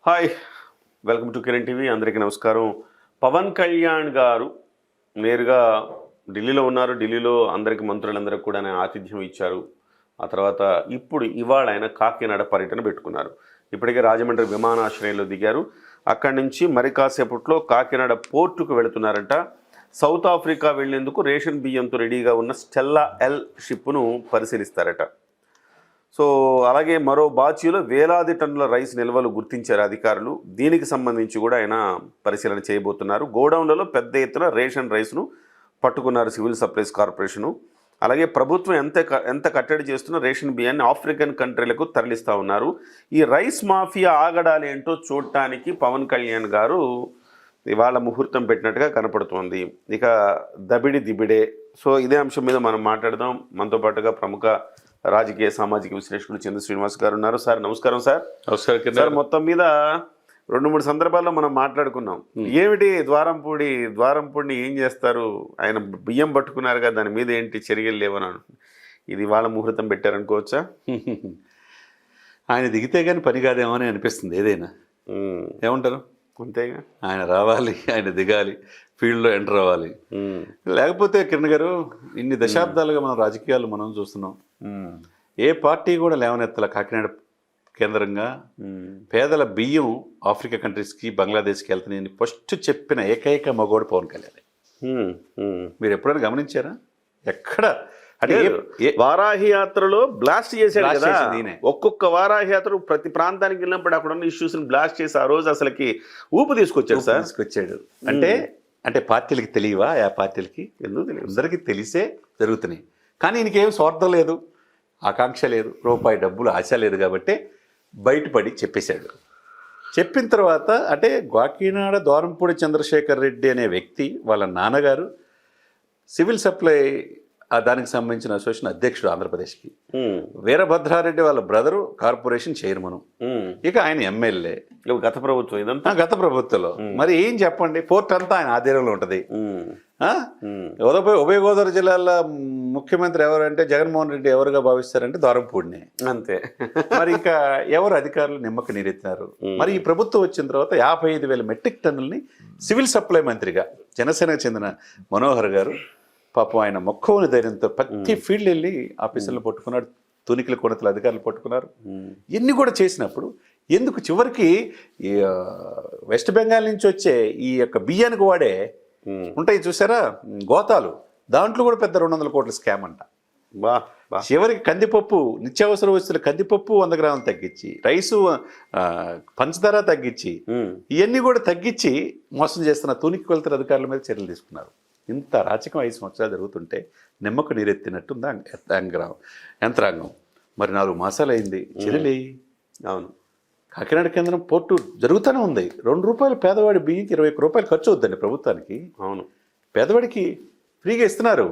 Hi, welcome to Kiran TV. అందరికీ నమస్కారం. పవన్ కళ్యాణ్ గారు నేరుగా ఢిల్లీలో ఉన్నారు. ఢిల్లీలో అందరికి మంత్రులందరికీ కూడా ఆతిథ్యం ఇచ్చారు. ఆ తర్వాత ఇవాళ ఆయన కాకినాడ పర్యటన పెట్టుకున్నారు. ఇప్పటికే రాజమండ్రి విమానాశ్రయంలో దిగారు. అక్కడి నుంచి మరి కాసేపట్లో కాకినాడ పోర్టుకు వెళుతున్నారంట. సౌత్ ఆఫ్రికా వెళ్లేందుకు రేషన్ బియ్యంతో రెడీగా ఉన్న స్టెల్లా ఎల్ షిప్ను పరిశీలిస్తారట. సో అలాగే మరో బాచీలో వేలాది టన్నుల రైస్ నిల్వలు గుర్తించారు అధికారులు. దీనికి సంబంధించి కూడా ఆయన పరిశీలన చేయబోతున్నారు. గోడౌన్లలో పెద్ద ఎత్తున రేషన్ రైస్ను పట్టుకున్నారు సివిల్ సప్లైస్ కార్పొరేషను. అలాగే ప్రభుత్వం ఎంత కట్టడి చేస్తున్న రేషన్ బియ్యాన్ని ఆఫ్రికన్ కంట్రీలకు తరలిస్తూ ఉన్నారు. ఈ రైస్ మాఫియా ఆగడాలు ఏంటో చూడటానికి పవన్ కళ్యాణ్ గారు ఇవాళ ముహూర్తం పెట్టినట్టుగా కనపడుతోంది. ఇక దిబిడే. సో ఇదే అంశం మీద మనం మాట్లాడదాం. మనతో పాటుగా ప్రముఖ రాజకీయ సామాజిక విశ్లేషకులు చంద్ర శ్రీనివాస్ గారు ఉన్నారు. సార్ నమస్కారం. సార్ నమస్కారం సార్. మొత్తం మీద 2-3 సందర్భాల్లో మనం మాట్లాడుకున్నాం. ఏమిటి ద్వారంపూడిని ఏం చేస్తారు? ఆయన బియ్యం పట్టుకున్నారు కదా, దాని మీద ఏంటి చర్యలు లేవన్నాను. ఇది వాళ్ళ ముహూర్తం పెట్టారనుకోవచ్చా? ఆయన దిగితే కానీ పని కాదేమో అని అనిపిస్తుంది. ఏదైనా ఏమంటారు? అంతేగా, ఆయన రావాలి, ఆయన దిగాలి, ఫీల్డ్లో ఎంటర్ అవ్వాలి. లేకపోతే కిరణ్ గారు, ఇన్ని దశాబ్దాలుగా మనం రాజకీయాలు మనం చూస్తున్నాం. ఏ పార్టీ కూడా లేవనెత్తల కాకినాడ కేంద్రంగా పేదల బియ్యం ఆఫ్రికా కంట్రీస్కి, బంగ్లాదేశ్కి వెళ్తున్నాయని ఫస్ట్ చెప్పిన ఏకైక మగోడు పవన్ కళ్యాణ్. మీరు ఎప్పుడైనా గమనించారా? ఎక్కడ అంటే వారాహి యాత్రలో బ్లాస్ట్ చేశాడు కదా. ఒక్కొక్క వారాహి యాత్ర ప్రతి ప్రాంతానికి వెళ్ళినప్పుడు అక్కడ ఉన్న ఇష్యూస్ బ్లాస్ట్ చేసి ఆ రోజు అసలుకి ఊపు తీసుకొచ్చాడు. అంటే పార్టీలకి తెలియవా? ఆ పార్టీలకి ఎందుకు తెలియదు? అందరికీ తెలిసే జరుగుతున్నాయి. కానీ ఈయనకేం స్వార్థం లేదు, ఆకాంక్ష లేదు, రూపాయి డబ్బులు ఆశ లేదు. కాబట్టి బయటపడి చెప్పేశాడు. చెప్పిన తర్వాత అంటే కాకినాడ ద్వారంపూడి చంద్రశేఖర్ రెడ్డి అనే వ్యక్తి వాళ్ళ నాన్నగారు సివిల్ సప్లై దానికి సంబంధించిన అసోసియేషన్ అధ్యక్షుడు ఆంధ్రప్రదేశ్కి. వీరభద్రారెడ్డి వాళ్ళ బ్రదరు కార్పొరేషన్ చైర్మన్. ఇక ఆయన ఎమ్మెల్యే. గత ప్రభుత్వం ఇదంతా గత ప్రభుత్వంలో. మరి ఏం చెప్పండి, పోర్ట్ అంతా ఆయన ఆధీనంలో ఉంటుంది. ఉభయ గోదావరి జిల్లాల ముఖ్యమంత్రి ఎవరంటే జగన్మోహన్ రెడ్డి ఎవరుగా భావిస్తారంటే ద్వారంపూడిని. అంతే. మరి ఇంకా ఎవరు అధికారులు నిమ్మక నీరెత్తినారు. మరి ఈ ప్రభుత్వం వచ్చిన తర్వాత 55,000 మెట్రిక్ టన్నుల్ని సివిల్ సప్లై మంత్రిగా జనసేనకు చెందిన మనోహర్ గారు పాపం ఆయన మొక్కవని ధైర్యంతో ప్రతి ఫీల్డ్ వెళ్ళి ఆఫీసులను పట్టుకున్నాడు. తునికిల కొనతల అధికారులు పట్టుకున్నారు. ఇన్ని కూడా చేసినప్పుడు ఎందుకు చివరికి వెస్ట్ బెంగాల్ నుంచి వచ్చే ఈ యొక్క బియ్యానికి వాడే ఉంటాయి చూసారా గోతాలు, దాంట్లో కూడా పెద్ద 200 కోట్ల స్కామ్ అంట. చివరికి కందిపప్పు, నిత్యావసర వస్తువుల కందిపప్పు 100 గ్రాములు తగ్గించి, రైసు పంచదార తగ్గించి, ఇవన్నీ కూడా తగ్గించి మోసం చేస్తున్న తునికి కొలతల అధికారుల మీద చర్యలు తీసుకున్నారు. ఇంత రాచకం 5 సంవత్సరాలు జరుగుతుంటే నిమ్మకు నీరెత్తినట్టుంది యంత్రాంగం. మరి 4 మాసాలు అయింది, చర్యలే. అవును, కాకినాడ కేంద్రం పోర్టు జరుగుతూనే ఉంది. ₹2 పేదవాడి బియ్యంకి ₹21 ఖర్చు అవుద్దండి ప్రభుత్వానికి. అవును, పేదవాడికి ఫ్రీగా ఇస్తున్నారు.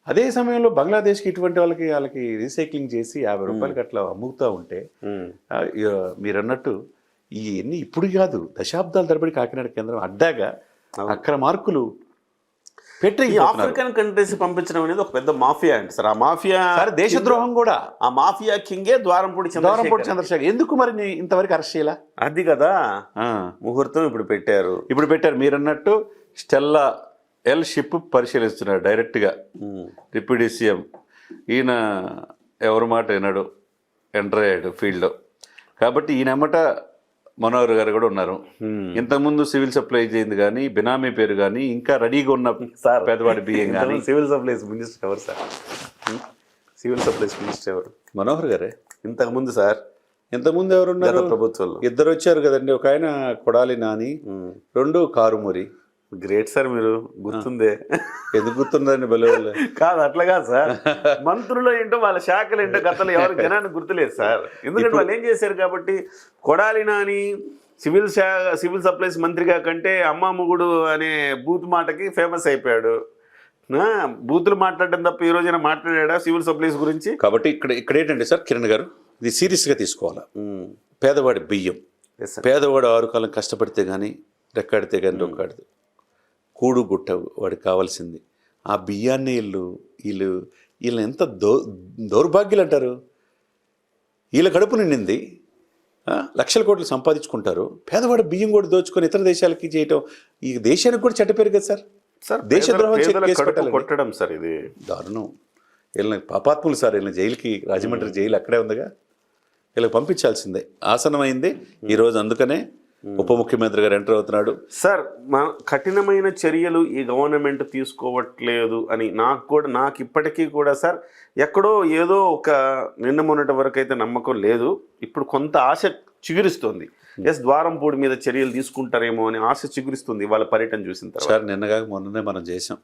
అదే సమయంలో బంగ్లాదేశ్కి ఇటువంటి వాళ్ళకి రీసైక్లింగ్ చేసి ₹50 అట్లా అమ్ముతూ ఉంటే మీరు అన్నట్టు ఇవన్నీ ఇప్పుడు కాదు, దశాబ్దాల తరబడి కాకినాడ కేంద్రం అడ్డాగా అక్రమార్కులు ఆఫ్రికన్ కంట్రీస్ పంపించడం అనేది ఒక పెద్ద మాఫియా అండి సార్. ఆ మాఫియా దేశద్రోహం కూడా. ఆ మాఫియా కింగే ద్వారంపూడి చంద్రశేఖర్. ఎందుకు మరి ఇంతవరకు అరెస్ట్ చేయాల? అది కదా ముహూర్తం ఇప్పుడు పెట్టారు. మీరు అన్నట్టు స్టెల్లా ఎల్ షిప్ పరిశీలిస్తున్నారు డైరెక్ట్గా డిప్యూటీ సీఎం. ఈయన ఎవరి మాట వినడు, ఎంటర్ అయ్యాడు ఫీల్డ్లో. కాబట్టి ఈయనమ్మట మనోహర్ గారు కూడా ఉన్నారు. ఇంతకుముందు సివిల్ సప్లై చేయింది కానీ బినామీ పేరు కానీ ఇంకా రెడీగా ఉన్న పేదవాడి బియ్యం కానీ. సివిల్ సప్లైస్ మినిస్టర్ ఎవరు సార్? సివిల్ సప్లైస్ మినిస్టర్ ఎవరు? మనోహర్ గారే. ఇంతకుముందు సార్, ఇంతకుముందు ఎవరున్నారు? ప్రభుత్వంలో 2 వచ్చారు కదండి. ఒక ఆయన కొడాలి నాని, 2 కారుమూరి. గ్రేట్ సార్, మీరు గుర్తుందే. ఎందుకు గుర్తుందండి? బలే కాదు, అట్లా కాదు సార్. మంత్రులు ఏంటో వాళ్ళ శాఖలు ఏంటో గతంలో ఎవరు జనాన్ని గుర్తులేదు సార్. ఎందుకంటే వాళ్ళు ఏం చేశారు కాబట్టి. కొడాలి నాని సివిల్ సప్లైస్ మంత్రిగా కంటే అమ్మ మొగుడు అనే బూత్ మాటకి ఫేమస్ అయిపోయాడు. బూతులు మాట్లాడడం తప్ప ఈ రోజైనా మాట్లాడా సివిల్ సప్లైస్ గురించి? కాబట్టి ఇక్కడ ఏంటంటే సార్ కిరణ్ గారు, ఇది సీరియస్గా తీసుకోవాలా. పేదవాడి బియ్యం, పేదవాడు 6 కాలం కష్టపడితే కానీ రెక్కాడితే కానీ రొక్కాడదు. కూడు గుట్ట వాడికి కావాల్సింది. ఆ బియ్యాన్ని వీళ్ళు ఎంత దౌర్భాగ్యులు అంటారు. వీళ్ళ కడుపు నిండింది, లక్షల కోట్లు సంపాదించుకుంటారు, పేదవాడు బియ్యం కూడా దోచుకొని ఇతర దేశాలకి చేయటం ఈ దేశానికి కూడా చెడ్డ పేరు కదా సార్. సార్ దేశద్రోహం పేదల కేసు కడుపు పెట్టాలండి. కొట్టడం సార్ ఇది దారుణం. వీళ్ళని పాపాత్ములు సార్, వీళ్ళని జైలుకి, రాజమండ్రి జైలు అక్కడే ఉందిగా, వీళ్ళకి పంపించాల్సిందే. ఆసనమైంది ఈరోజు. అందుకనే ఉప ముఖ్యమంత్రి గారు ఎంటర్ అవుతున్నాడు. సార్ కఠినమైన చర్యలు ఈ గవర్నమెంట్ తీసుకోవట్లేదు అని నాకు ఇప్పటికీ కూడా సార్ ఎక్కడో ఏదో ఒక నిన్న మొన్నటి వరకు అయితే నమ్మకం లేదు. ఇప్పుడు కొంత ఆశ చిగురిస్తుంది. ద్వారంపూడి మీద చర్యలు తీసుకుంటారేమో అని ఆశ చిగురిస్తుంది వాళ్ళ పర్యటన చూసిన తర్వాత. సార్ నిన్నగా మొన్ననే మనం చేసాం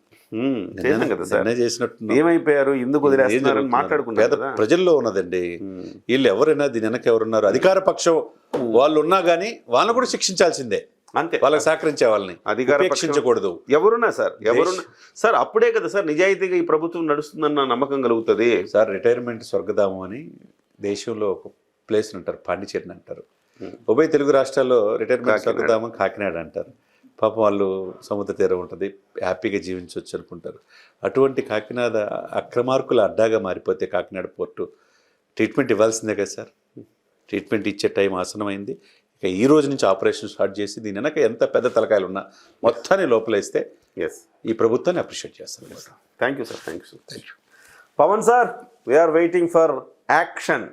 కదా సార్. చేసినట్టు ఏమైపోయారు, ఎందుకు వదిలేస్తున్నారని మాట్లాడుకుంటారు. ప్రజల్లో ఉన్నదండి. వీళ్ళు ఎవరైనా దీని వెనక ఎవరున్నారు, అధికార పక్షం వాళ్ళు ఉన్నా కానీ వాళ్ళని కూడా శిక్షించాల్సిందే. అంతే, వాళ్ళకి సహకరించే వాళ్ళని ఉపేక్షించకూడదు. ఎవరున్నా సార్ అప్పుడే కదా సార్ నిజాయితీగా ఈ ప్రభుత్వం నడుస్తుందన్న నమ్మకం కలుగుతుంది సార్. రిటైర్మెంట్ స్వర్గధామం అని దేశంలో ఒక ప్లేస్ అంటారు, పాండిచేరిని అంటారు. ఉభయ తెలుగు రాష్ట్రాల్లో రిటైర్మెంట్ స్వర్గధామం కాకినాడ అంటారు. పాపం వాళ్ళు సముద్ర తీరం ఉంటుంది, హ్యాపీగా జీవించవచ్చు అనుకుంటారు. అటువంటి కాకినాడ అక్రమార్కుల అడ్డాగా మారిపోతే కాకినాడ పోర్టు ట్రీట్మెంట్ ఇవ్వాల్సిందే కదా సార్. ట్రీట్మెంట్ ఇచ్చే టైం ఆసనమైంది. ఇక ఈ రోజు నుంచి ఆపరేషన్ స్టార్ట్ చేసి దీని వెనక ఎంత పెద్ద తలకాయలు ఉన్నా మొత్తాన్ని లోపలేస్తే ఈ ప్రభుత్వాన్ని అప్రిషియేట్ చేస్తాను. Thank you sir. Pawan sir, we are waiting for action.